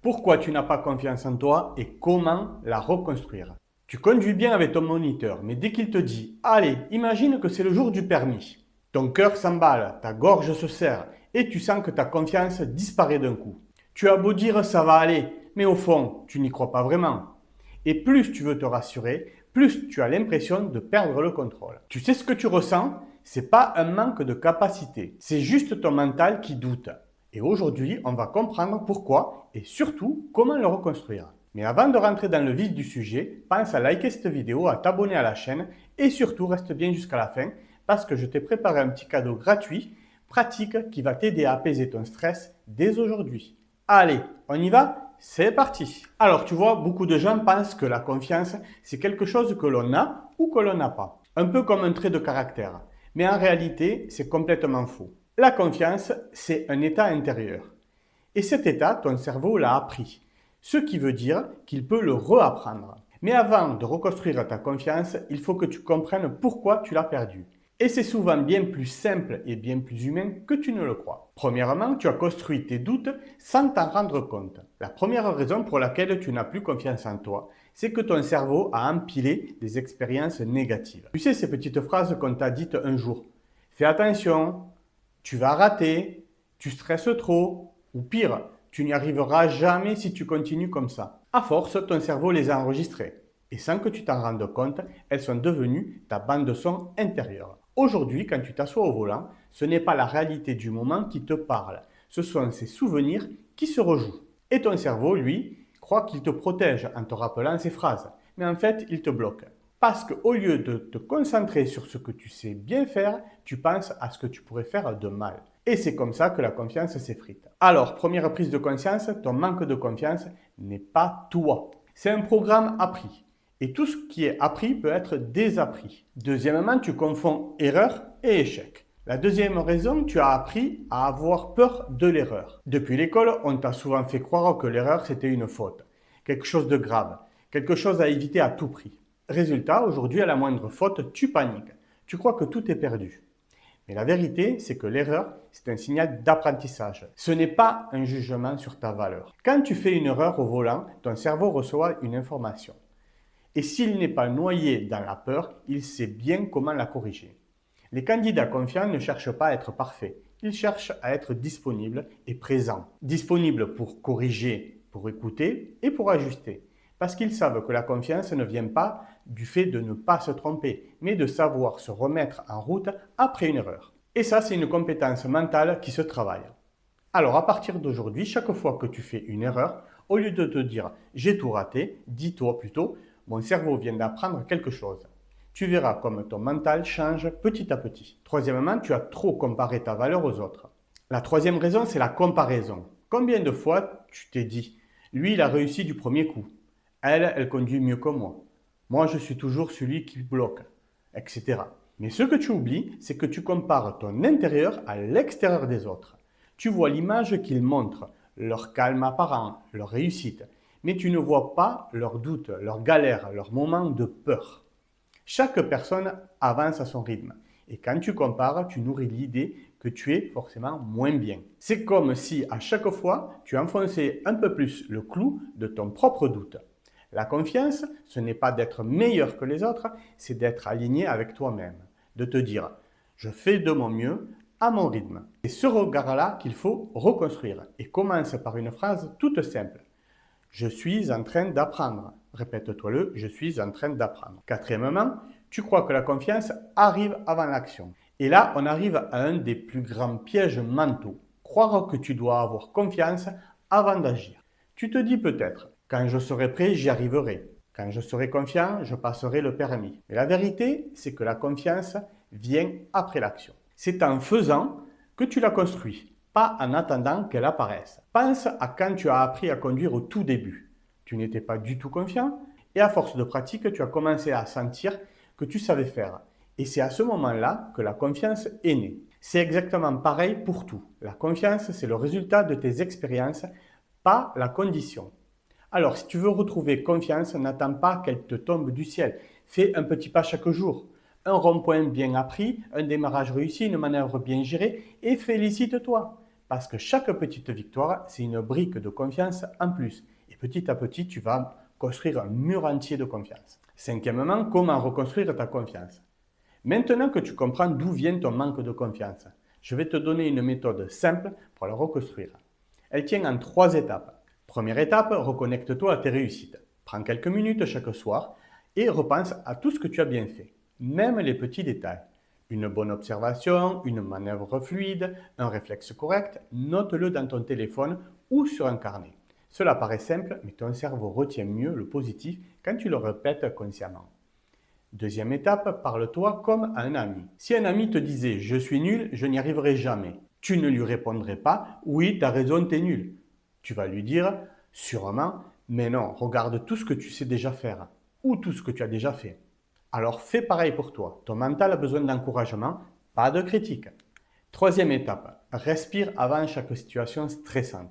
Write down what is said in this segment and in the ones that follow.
Pourquoi tu n'as pas confiance en toi et comment la reconstruire? Tu conduis bien avec ton moniteur, mais dès qu'il te dit « Allez, imagine que c'est le jour du permis », ton cœur s'emballe, ta gorge se serre et tu sens que ta confiance disparaît d'un coup. Tu as beau dire « ça va aller », mais au fond, tu n'y crois pas vraiment. Et plus tu veux te rassurer, plus tu as l'impression de perdre le contrôle. Tu sais ce que tu ressens? C'est pas un manque de capacité, c'est juste ton mental qui doute. Et aujourd'hui, on va comprendre pourquoi et surtout comment le reconstruire. Mais avant de rentrer dans le vif du sujet, pense à liker cette vidéo, à t'abonner à la chaîne et surtout reste bien jusqu'à la fin parce que je t'ai préparé un petit cadeau gratuit, pratique, qui va t'aider à apaiser ton stress dès aujourd'hui. Allez, on y va? C'est parti! Alors tu vois, beaucoup de gens pensent que la confiance, c'est quelque chose que l'on a ou que l'on n'a pas. Un peu comme un trait de caractère. Mais en réalité, c'est complètement faux. La confiance, c'est un état intérieur. Et cet état, ton cerveau l'a appris. Ce qui veut dire qu'il peut le reapprendre. Mais avant de reconstruire ta confiance, il faut que tu comprennes pourquoi tu l'as perdue. Et c'est souvent bien plus simple et bien plus humain que tu ne le crois. Premièrement, tu as construit tes doutes sans t'en rendre compte. La première raison pour laquelle tu n'as plus confiance en toi, c'est que ton cerveau a empilé des expériences négatives. Tu sais ces petites phrases qu'on t'a dites un jour. Fais attention, tu vas rater, tu stresses trop, ou pire, tu n'y arriveras jamais si tu continues comme ça. À force, ton cerveau les a enregistrées. Et sans que tu t'en rendes compte, elles sont devenues ta bande son intérieure. Aujourd'hui, quand tu t'assois au volant, ce n'est pas la réalité du moment qui te parle. Ce sont ces souvenirs qui se rejouent. Et ton cerveau, lui, croit qu'il te protège en te rappelant ces phrases. Mais en fait, il te bloque. Parce qu'au lieu de te concentrer sur ce que tu sais bien faire, tu penses à ce que tu pourrais faire de mal. Et c'est comme ça que la confiance s'effrite. Alors, première prise de conscience, ton manque de confiance n'est pas toi. C'est un programme appris. Et tout ce qui est appris peut être désappris. Deuxièmement, tu confonds erreur et échec. La deuxième raison, tu as appris à avoir peur de l'erreur. Depuis l'école, on t'a souvent fait croire que l'erreur c'était une faute, quelque chose de grave, quelque chose à éviter à tout prix. Résultat, aujourd'hui, à la moindre faute, tu paniques. Tu crois que tout est perdu. Mais la vérité, c'est que l'erreur, c'est un signal d'apprentissage. Ce n'est pas un jugement sur ta valeur. Quand tu fais une erreur au volant, ton cerveau reçoit une information. Et s'il n'est pas noyé dans la peur, il sait bien comment la corriger. Les candidats confiants ne cherchent pas à être parfaits, ils cherchent à être disponibles et présents. Disponibles pour corriger, pour écouter et pour ajuster. Parce qu'ils savent que la confiance ne vient pas du fait de ne pas se tromper, mais de savoir se remettre en route après une erreur. Et ça, c'est une compétence mentale qui se travaille. Alors à partir d'aujourd'hui, chaque fois que tu fais une erreur, au lieu de te dire « j'ai tout raté », dis-toi plutôt « mon cerveau vient d'apprendre quelque chose ». Tu verras comme ton mental change petit à petit. Troisièmement, tu as trop comparé ta valeur aux autres. La troisième raison, c'est la comparaison. Combien de fois tu t'es dit « lui, il a réussi du premier coup ». Elle conduit mieux que moi. Moi, je suis toujours celui qui bloque, etc. Mais ce que tu oublies, c'est que tu compares ton intérieur à l'extérieur des autres. Tu vois l'image qu'ils montrent, leur calme apparent, leur réussite, mais tu ne vois pas leurs doutes, leurs galères, leurs moments de peur. Chaque personne avance à son rythme. Et quand tu compares, tu nourris l'idée que tu es forcément moins bien. C'est comme si à chaque fois, tu enfonçais un peu plus le clou de ton propre doute. La confiance, ce n'est pas d'être meilleur que les autres, c'est d'être aligné avec toi-même. De te dire, je fais de mon mieux à mon rythme. C'est ce regard-là qu'il faut reconstruire. Et commence par une phrase toute simple. Je suis en train d'apprendre. Répète-toi-le, je suis en train d'apprendre. Quatrièmement, tu crois que la confiance arrive avant l'action. Et là, on arrive à un des plus grands pièges mentaux. Croire que tu dois avoir confiance avant d'agir. Tu te dis peut-être, quand je serai prêt, j'y arriverai. Quand je serai confiant, je passerai le permis. Mais la vérité, c'est que la confiance vient après l'action. C'est en faisant que tu la construis, pas en attendant qu'elle apparaisse. Pense à quand tu as appris à conduire au tout début. Tu n'étais pas du tout confiant et à force de pratique, tu as commencé à sentir que tu savais faire. Et c'est à ce moment-là que la confiance est née. C'est exactement pareil pour tout. La confiance, c'est le résultat de tes expériences, pas la condition. Alors, si tu veux retrouver confiance, n'attends pas qu'elle te tombe du ciel. Fais un petit pas chaque jour. Un rond-point bien appris, un démarrage réussi, une manœuvre bien gérée et félicite-toi. Parce que chaque petite victoire, c'est une brique de confiance en plus. Et petit à petit, tu vas construire un mur entier de confiance. Cinquièmement, comment reconstruire ta confiance? Maintenant que tu comprends d'où vient ton manque de confiance, je vais te donner une méthode simple pour la reconstruire. Elle tient en 3 étapes. Première étape, reconnecte-toi à tes réussites. Prends quelques minutes chaque soir et repense à tout ce que tu as bien fait, même les petits détails. Une bonne observation, une manœuvre fluide, un réflexe correct, note-le dans ton téléphone ou sur un carnet. Cela paraît simple, mais ton cerveau retient mieux le positif quand tu le répètes consciemment. Deuxième étape, parle-toi comme à un ami. Si un ami te disait « je suis nul, je n'y arriverai jamais », tu ne lui répondrais pas « oui, tu as raison, tu es nul ». Tu vas lui dire « sûrement, mais non, regarde tout ce que tu sais déjà faire ou tout ce que tu as déjà fait ». Alors fais pareil pour toi. Ton mental a besoin d'encouragement, pas de critique. Troisième étape, respire avant chaque situation stressante.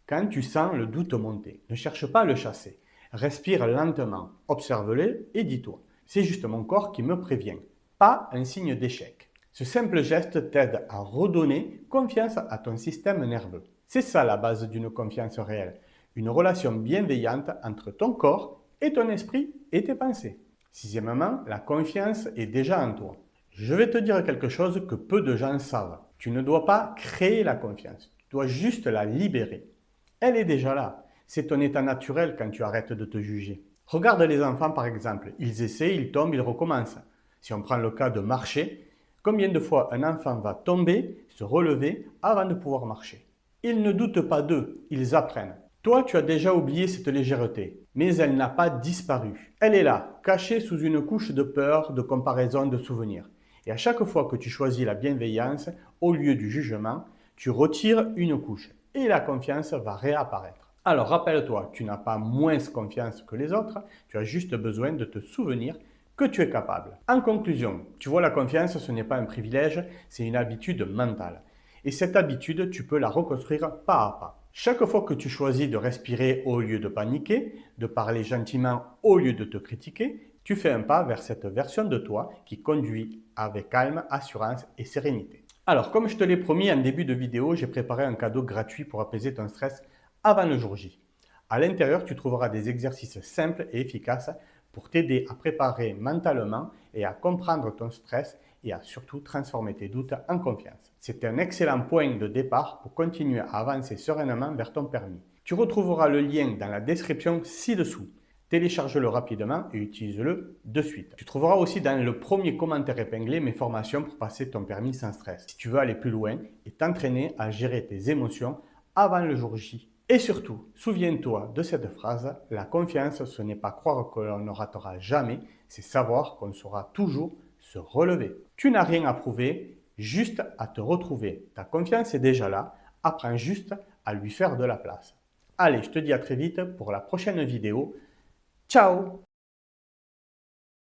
Quand tu sens le doute monter, ne cherche pas à le chasser. Respire lentement, observe-le et dis-toi « c'est juste mon corps qui me prévient », pas un signe d'échec. Ce simple geste t'aide à redonner confiance à ton système nerveux. C'est ça la base d'une confiance réelle, une relation bienveillante entre ton corps et ton esprit et tes pensées. Sixièmement, la confiance est déjà en toi. Je vais te dire quelque chose que peu de gens savent. Tu ne dois pas créer la confiance, tu dois juste la libérer. Elle est déjà là. C'est ton état naturel quand tu arrêtes de te juger. Regarde les enfants par exemple. Ils essaient, ils tombent, ils recommencent. Si on prend le cas de marcher, combien de fois un enfant va tomber, se relever avant de pouvoir marcher? Ils ne doutent pas d'eux, ils apprennent. Toi, tu as déjà oublié cette légèreté, mais elle n'a pas disparu. Elle est là, cachée sous une couche de peur, de comparaison, de souvenirs. Et à chaque fois que tu choisis la bienveillance, au lieu du jugement, tu retires une couche et la confiance va réapparaître. Alors rappelle-toi, tu n'as pas moins confiance que les autres, tu as juste besoin de te souvenir que tu es capable. En conclusion, tu vois, la confiance, ce n'est pas un privilège, c'est une habitude mentale. Et cette habitude, tu peux la reconstruire pas à pas. Chaque fois que tu choisis de respirer au lieu de paniquer, de parler gentiment au lieu de te critiquer, tu fais un pas vers cette version de toi qui conduit avec calme, assurance et sérénité. Alors, comme je te l'ai promis en début de vidéo, j'ai préparé un cadeau gratuit pour apaiser ton stress avant le jour J. À l'intérieur, tu trouveras des exercices simples et efficaces pour t'aider à préparer mentalement et à comprendre ton stress et à surtout transformer tes doutes en confiance. C'est un excellent point de départ pour continuer à avancer sereinement vers ton permis. Tu retrouveras le lien dans la description ci-dessous. Télécharge-le rapidement et utilise-le de suite. Tu trouveras aussi dans le premier commentaire épinglé mes formations pour passer ton permis sans stress. Si tu veux aller plus loin et t'entraîner à gérer tes émotions avant le jour J. Et surtout, souviens-toi de cette phrase, la confiance, ce n'est pas croire que l'on ne ratera jamais, c'est savoir qu'on saura toujours se relever. Tu n'as rien à prouver, juste à te retrouver. Ta confiance est déjà là, apprends juste à lui faire de la place. Allez, je te dis à très vite pour la prochaine vidéo. Ciao!